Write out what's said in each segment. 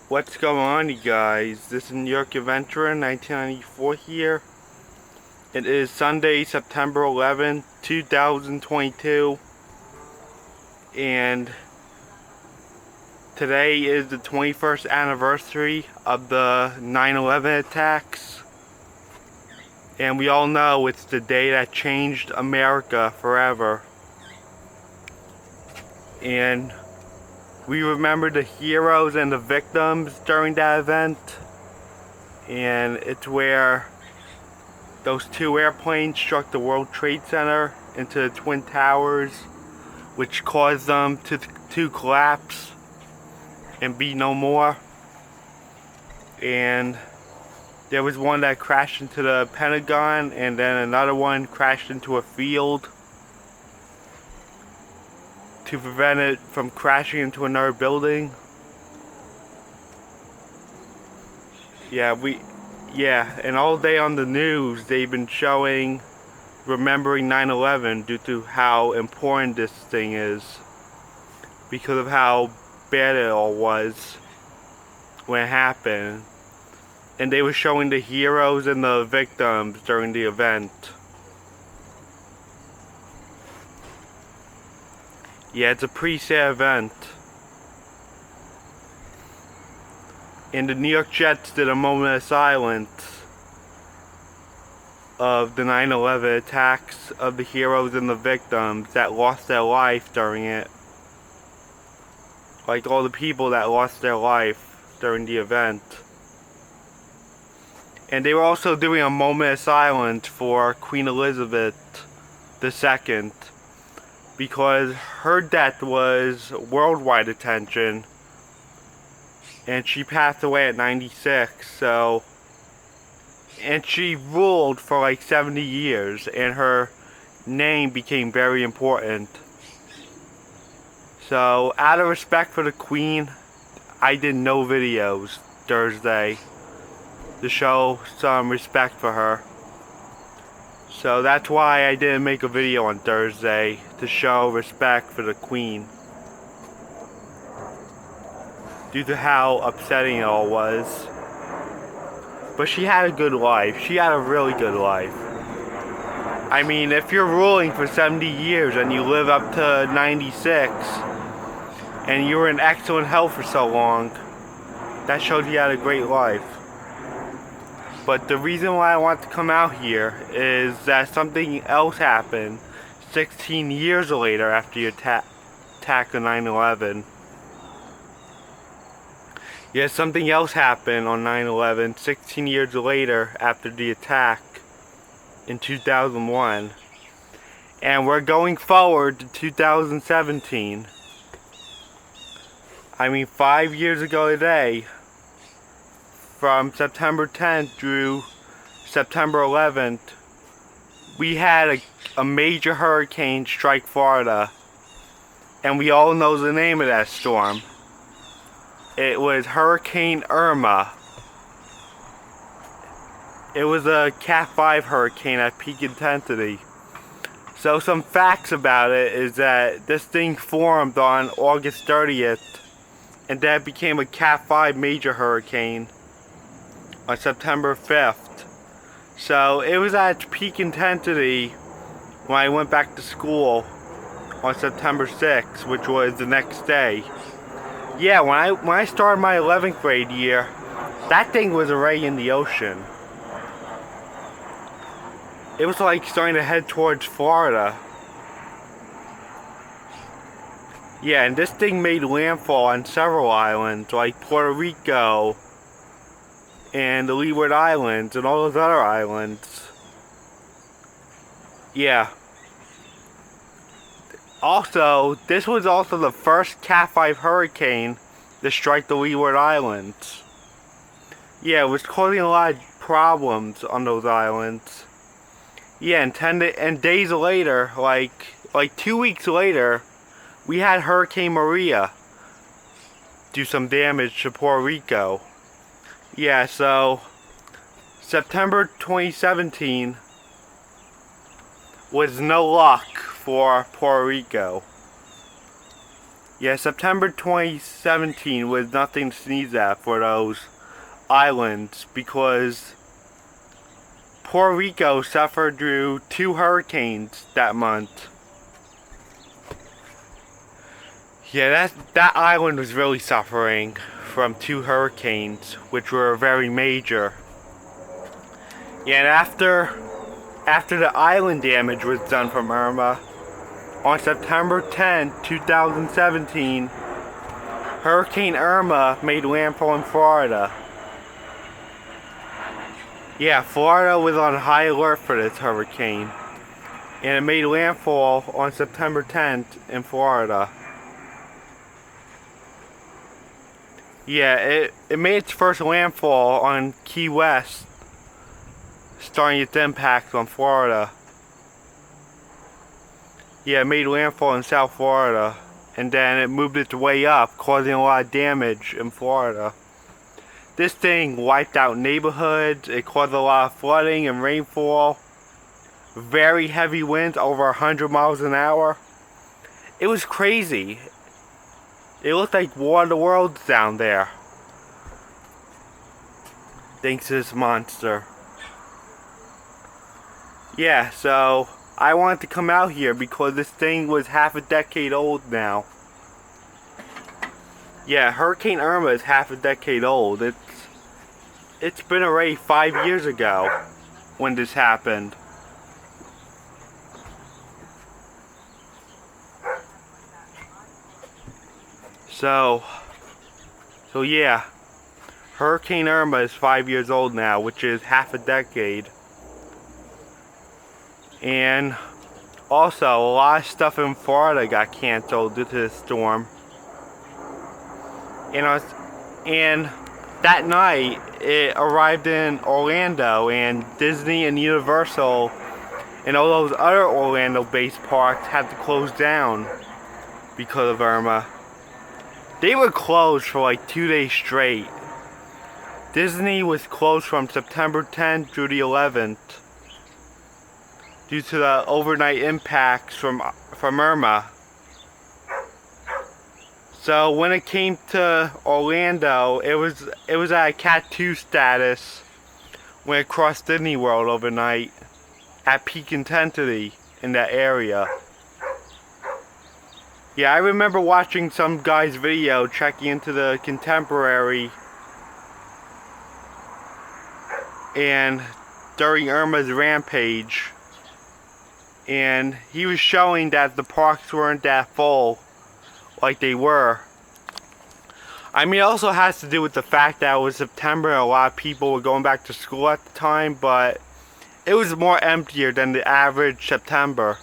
What's going on, you guys? This is New York Adventurer 1994 here. It is Sunday, September 11th, 2022, and today is the 21st anniversary of the 9/11 attacks. And we all know it's the day that changed America forever. And we remember the heroes and the victims during that event. And it's where those two airplanes struck the World Trade Center into the Twin Towers, which caused them to collapse and be no more. And there was one that crashed into the Pentagon, and then another one crashed into a field to prevent it from crashing into another building. Yeah, and all day on the news they've been showing remembering 9/11 due to how important this thing is, because of how bad it all was when it happened. And they were showing the heroes and the victims during the event. Yeah, it's a pretty sad event. And the New York Jets did a moment of silence of the 9/11 attacks, of the heroes and the victims that lost their life during it. Like all the people that lost their life during the event. And they were also doing a moment of silence for Queen Elizabeth II, because her death was worldwide attention, and she passed away at 96. And she ruled for like 70 years, and her name became very important. So out of respect for the Queen, I did no videos Thursday to show some respect for her. So that's why I didn't make a video on Thursday, to show respect for the Queen, due to how upsetting it all was. But she had a good life. She had a really good life. I mean, if you're ruling for 70 years and you live up to 96 and you were in excellent health for so long, that shows you had a great life. But the reason why I want to come out here is that something else happened 16 years later after the attack of 9/11. Yeah, something else happened on 9/11 16 years later after the attack in 2001. And we're going forward to 2017. I mean, 5 years ago today, from September 10th through September 11th, we had a major hurricane strike Florida. And we all know the name of that storm. It was Hurricane Irma. It was a Cat 5 hurricane at peak intensity. So some facts about it is that this thing formed on August 30th, and then became a Cat 5 major hurricane on September 5th. So it was at its peak intensity when I went back to school on September 6th, which was the next day. Yeah, when I started my 11th grade year, that thing was already in the ocean. It was like starting to head towards Florida. Yeah, and this thing made landfall on several islands, like Puerto Rico and the Leeward Islands and all those other islands. Yeah. Also, this was also the first Cat 5 hurricane to strike the Leeward Islands. Yeah, it was causing a lot of problems on those islands. Yeah, and days later, like 2 weeks later, we had Hurricane Maria do some damage to Puerto Rico. Yeah, so September 2017 was no luck for Puerto Rico. Yeah, September 2017 was nothing to sneeze at for those islands because Puerto Rico suffered through 2 hurricanes that month. Yeah, that island was really suffering from 2 hurricanes, which were very major. Yeah, and after the island damage was done from Irma, on September 10, 2017, Hurricane Irma made landfall in Florida. Yeah, Florida was on high alert for this hurricane, and it made landfall on September 10th in Florida. Yeah, it made its first landfall on Key West, starting its impact on Florida. Yeah, it made landfall in South Florida, and then it moved its way up, causing a lot of damage in Florida. This thing wiped out neighborhoods, it caused a lot of flooding and rainfall, very heavy winds over 100 miles an hour. It was crazy. It looked like War of the Worlds down there, thanks to this monster. Yeah, so I wanted to come out here because this thing was half a decade old now. Yeah, Hurricane Irma is half a decade old. It's been already 5 years ago when this happened. So yeah, Hurricane Irma is 5 years old now, which is half a decade. And also, a lot of stuff in Florida got canceled due to the storm. And that night, it arrived in Orlando, and Disney and Universal and all those other Orlando-based parks had to close down because of Irma. They were closed for like 2 days straight. Disney was closed from September 10th through the 11th due to the overnight impacts from Irma. So when it came to Orlando, it was at a Cat 2 status when it crossed Disney World overnight at peak intensity in that area. Yeah, I remember watching some guy's video checking into the Contemporary and during Irma's rampage, and he was showing that the parks weren't that full like they were. I mean, it also has to do with the fact that it was September and a lot of people were going back to school at the time, but it was more emptier than the average September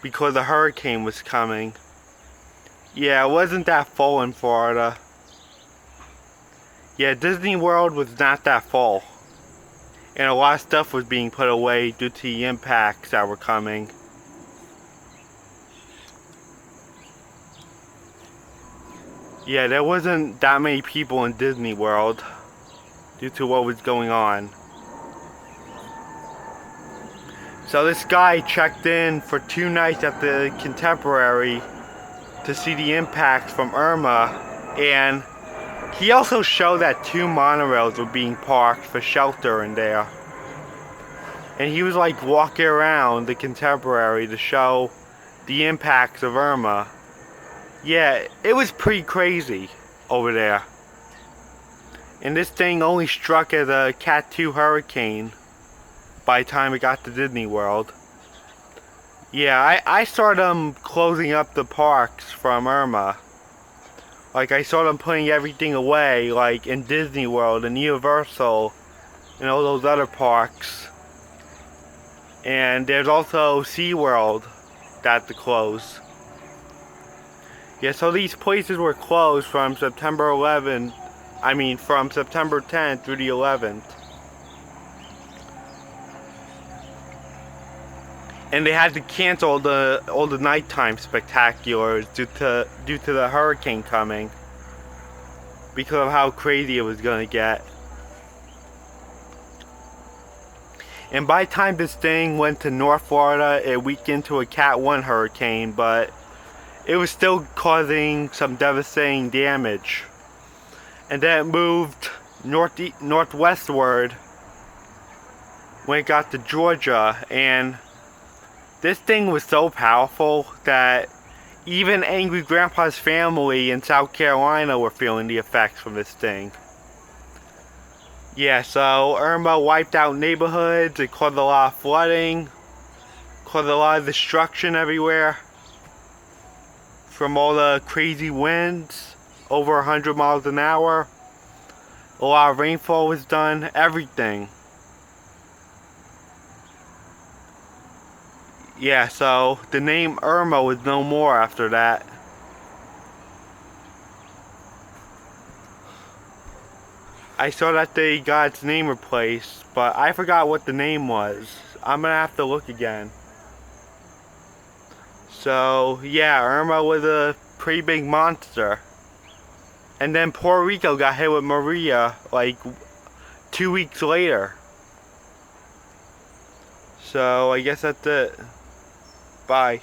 because the hurricane was coming. Yeah, it wasn't that full in Florida. Yeah, Disney World was not that full. And a lot of stuff was being put away due to the impacts that were coming. Yeah, there wasn't that many people in Disney World due to what was going on. So this guy checked in for 2 nights at the Contemporary to see the impacts from Irma, and he also showed that 2 monorails were being parked for shelter in there. And he was like walking around the Contemporary to show the impacts of Irma. Yeah, it was pretty crazy over there. And this thing only struck as a Cat 2 hurricane by the time it got to Disney World. Yeah, I saw them closing up the parks from Irma. Like, I saw them putting everything away, like in Disney World and Universal and all those other parks. And there's also SeaWorld that to close. Yeah, so these places were closed from September 10th through the 11th. And they had to cancel all the nighttime spectaculars due to the hurricane coming, because of how crazy it was gonna get. And by the time this thing went to North Florida, it weakened to a Cat 1 hurricane, but it was still causing some devastating damage. And then it moved northwestward when it got to Georgia, and this thing was so powerful that even Angry Grandpa's family in South Carolina were feeling the effects from this thing. Yeah, so Irma wiped out neighborhoods, it caused a lot of flooding, caused a lot of destruction everywhere from all the crazy winds, over 100 miles an hour. A lot of rainfall was done, everything. Yeah, so the name Irma was no more after that. I saw that they got its name replaced, but I forgot what the name was. I'm gonna have to look again. So, yeah, Irma was a pretty big monster. And then Puerto Rico got hit with Maria like 2 weeks later. So, I guess that's it. Bye.